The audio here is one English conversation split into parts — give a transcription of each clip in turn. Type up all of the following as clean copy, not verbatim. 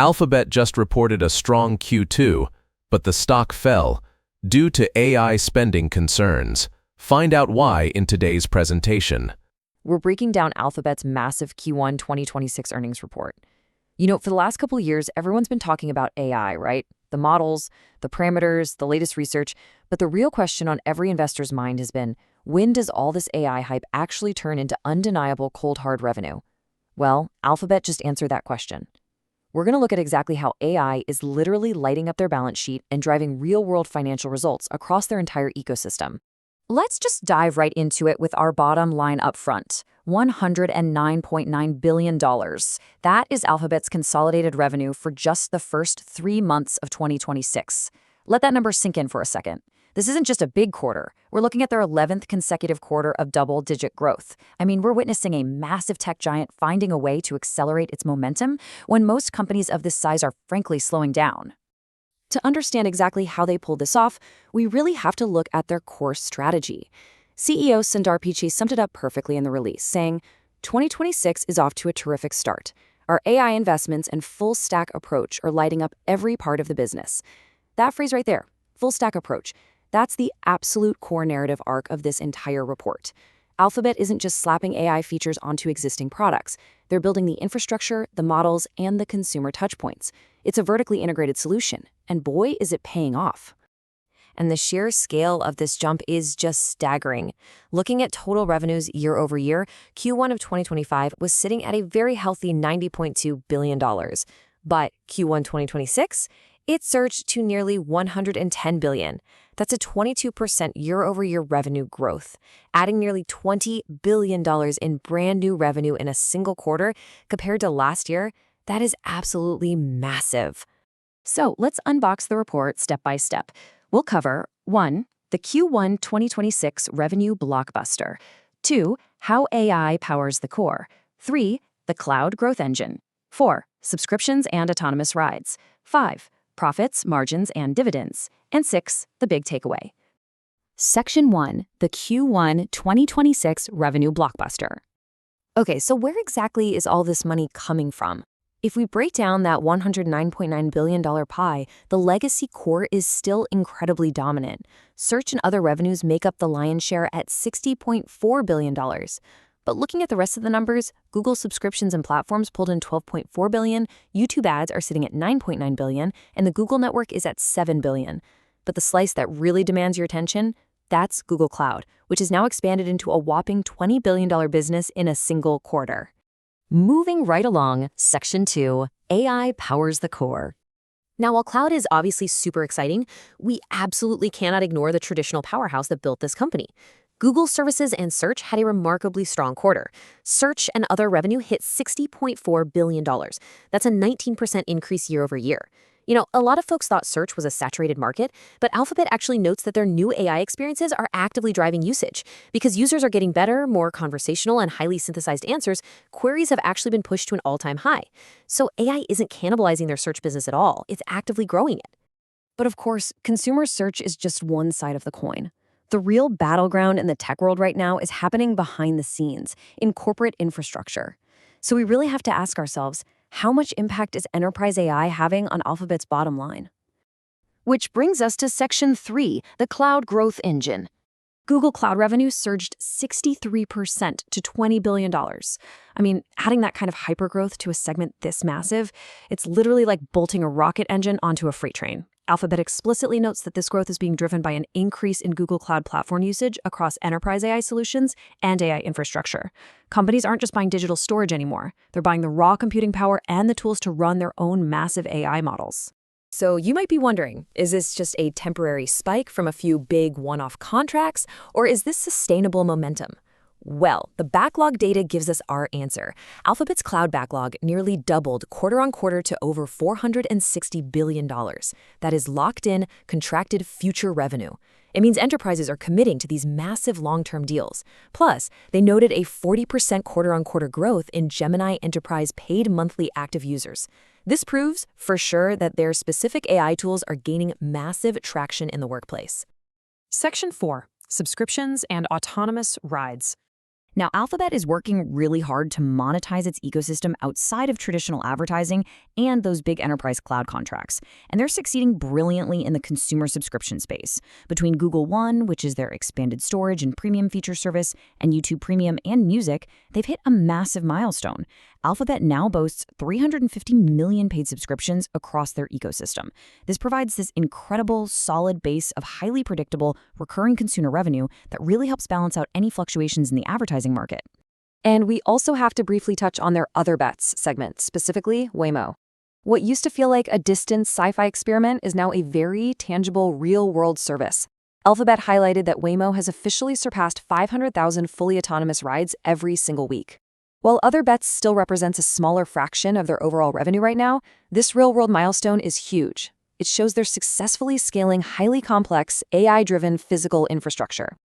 Alphabet just reported a strong Q2, but the stock fell due to AI spending concerns. Find out why in today's presentation. We're breaking down Alphabet's massive Q1 2026 earnings report. For the last couple of years, everyone's been talking about AI, right? The models, the parameters, the latest research. But the real question on every investor's mind has been, when does all this AI hype actually turn into undeniable cold hard revenue? Well, Alphabet just answered that question. We're going to look at exactly how AI is literally lighting up their balance sheet and driving real-world financial results across their entire ecosystem. Let's just dive right into it with our bottom line up front. $109.9 billion. That is Alphabet's consolidated revenue for just the first 3 months of 2026. Let that number sink in for a second. This isn't just a big quarter. We're looking at their 11th consecutive quarter of double-digit growth. We're witnessing a massive tech giant finding a way to accelerate its momentum when most companies of this size are frankly slowing down. To understand exactly how they pulled this off, we really have to look at their core strategy. CEO Sundar Pichai summed it up perfectly in the release, saying, 2026 is off to a terrific start. Our AI investments and full-stack approach are lighting up every part of the business. That phrase right there, full-stack approach, that's the absolute core narrative arc of this entire report. Alphabet isn't just slapping AI features onto existing products. They're building the infrastructure, the models, and the consumer touchpoints. It's a vertically integrated solution, and boy, is it paying off. And the sheer scale of this jump is just staggering. Looking at total revenues year over year, Q1 of 2025 was sitting at a very healthy $90.2 billion. But Q1 2026, it surged to nearly $110 billion. That's a 22% year-over-year revenue growth, adding nearly $20 billion in brand new revenue in a single quarter compared to last year. That is absolutely massive. So let's unbox the report step by step. We'll cover 1. The Q1 2026 revenue blockbuster. 2. How AI powers the core. 3. The cloud growth engine. 4. Subscriptions and autonomous rides. 5. Profits, margins, and dividends. And 6. The big takeaway. Section 1. The Q1 2026 revenue blockbuster. Okay, so where exactly is all this money coming from? If we break down that $109.9 billion pie, the legacy core is still incredibly dominant. Search and other revenues make up the lion's share at $60.4 billion. But looking at the rest of the numbers, Google subscriptions and platforms pulled in $12.4 billion, YouTube ads are sitting at $9.9 billion, and the Google network is at $7 billion. But the slice that really demands your attention? That's Google Cloud, which has now expanded into a whopping $20 billion business in a single quarter. Moving right along, Section 2, AI powers the core. Now, while cloud is obviously super exciting, we absolutely cannot ignore the traditional powerhouse that built this company. Google services and search had a remarkably strong quarter. Search and other revenue hit $60.4 billion. That's a 19% increase year over year. A lot of folks thought search was a saturated market, but Alphabet actually notes that their new AI experiences are actively driving usage. Because users are getting better, more conversational, and highly synthesized answers, queries have actually been pushed to an all-time high. So AI isn't cannibalizing their search business at all. It's actively growing it. But of course, consumer search is just one side of the coin. The real battleground in the tech world right now is happening behind the scenes, in corporate infrastructure. So we really have to ask ourselves, how much impact is enterprise AI having on Alphabet's bottom line? Which brings us to Section 3, the cloud growth engine. Google Cloud revenue surged 63% to $20 billion. Adding that kind of hypergrowth to a segment this massive, it's literally like bolting a rocket engine onto a freight train. Alphabet explicitly notes that this growth is being driven by an increase in Google Cloud platform usage across enterprise AI solutions and AI infrastructure. Companies aren't just buying digital storage anymore. They're buying the raw computing power and the tools to run their own massive AI models. So you might be wondering, is this just a temporary spike from a few big one-off contracts, or is this sustainable momentum? Well, the backlog data gives us our answer. Alphabet's cloud backlog nearly doubled quarter on quarter to over $460 billion. That is locked in, contracted future revenue. It means enterprises are committing to these massive long-term deals. Plus, they noted a 40% quarter-on-quarter growth in Gemini Enterprise paid monthly active users. This proves, for sure, that their specific AI tools are gaining massive traction in the workplace. Section 4. Subscriptions and autonomous rides. Now, Alphabet is working really hard to monetize its ecosystem outside of traditional advertising and those big enterprise cloud contracts. And they're succeeding brilliantly in the consumer subscription space. Between Google One, which is their expanded storage and premium feature service, and YouTube Premium and Music, they've hit a massive milestone. Alphabet now boasts 350 million paid subscriptions across their ecosystem. This provides this incredible, solid base of highly predictable, recurring consumer revenue that really helps balance out any fluctuations in the advertising market. And we also have to briefly touch on their other bets segment, specifically Waymo. What used to feel like a distant sci-fi experiment is now a very tangible, real-world service. Alphabet highlighted that Waymo has officially surpassed 500,000 fully autonomous rides every single week. While other bets still represents a smaller fraction of their overall revenue right now, this real-world milestone is huge. It shows they're successfully scaling highly complex, AI-driven physical infrastructure.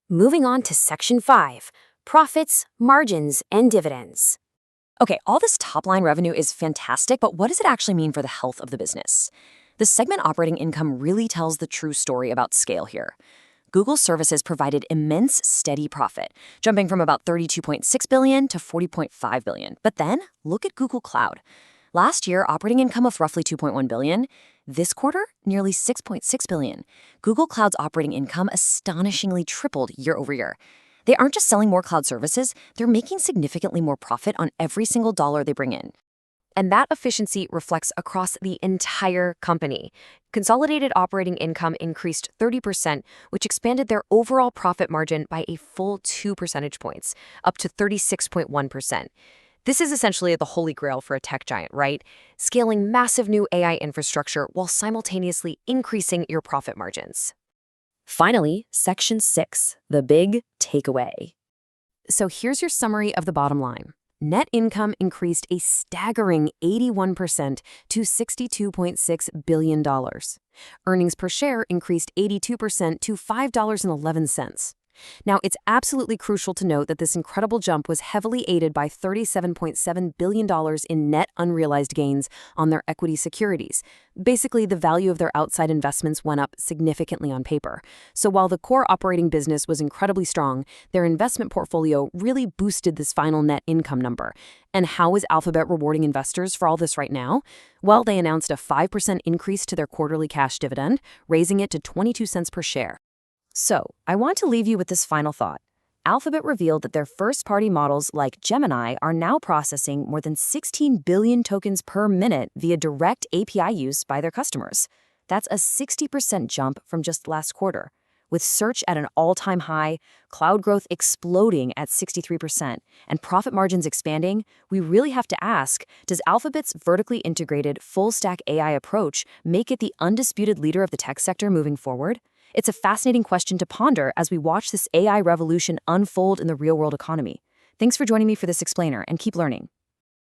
Moving on to Section 5, Profits, Margins, and Dividends. Okay, all this top-line revenue is fantastic, but what does it actually mean for the health of the business? The segment operating income really tells the true story about scale here. Google services provided immense steady profit, jumping from about $32.6 billion to $40.5 billion. But then, look at Google Cloud. Last year, operating income of roughly $2.1 billion. This quarter, nearly $6.6 billion. Google Cloud's operating income astonishingly tripled year over year. They aren't just selling more cloud services, they're making significantly more profit on every single dollar they bring in. And that efficiency reflects across the entire company. Consolidated operating income increased 30%, which expanded their overall profit margin by a full 2 percentage points, up to 36.1%. This is essentially the holy grail for a tech giant, right? Scaling massive new AI infrastructure while simultaneously increasing your profit margins. Finally, Section 6, the big takeaway. So here's your summary of the bottom line. Net income increased a staggering 81% to $62.6 billion. Earnings per share increased 82% to $5.11. Now, it's absolutely crucial to note that this incredible jump was heavily aided by $37.7 billion in net unrealized gains on their equity securities. Basically, the value of their outside investments went up significantly on paper. So while the core operating business was incredibly strong, their investment portfolio really boosted this final net income number. And how is Alphabet rewarding investors for all this right now? Well, they announced a 5% increase to their quarterly cash dividend, raising it to 22 cents per share. So, I want to leave you with this final thought. Alphabet revealed that their first-party models like Gemini are now processing more than 16 billion tokens per minute via direct API use by their customers. That's a 60% jump from just last quarter. With search at an all-time high, cloud growth exploding at 63%, and profit margins expanding, we really have to ask, does Alphabet's vertically integrated full-stack AI approach make it the undisputed leader of the tech sector moving forward? It's a fascinating question to ponder as we watch this AI revolution unfold in the real-world economy. Thanks for joining me for this explainer, and keep learning.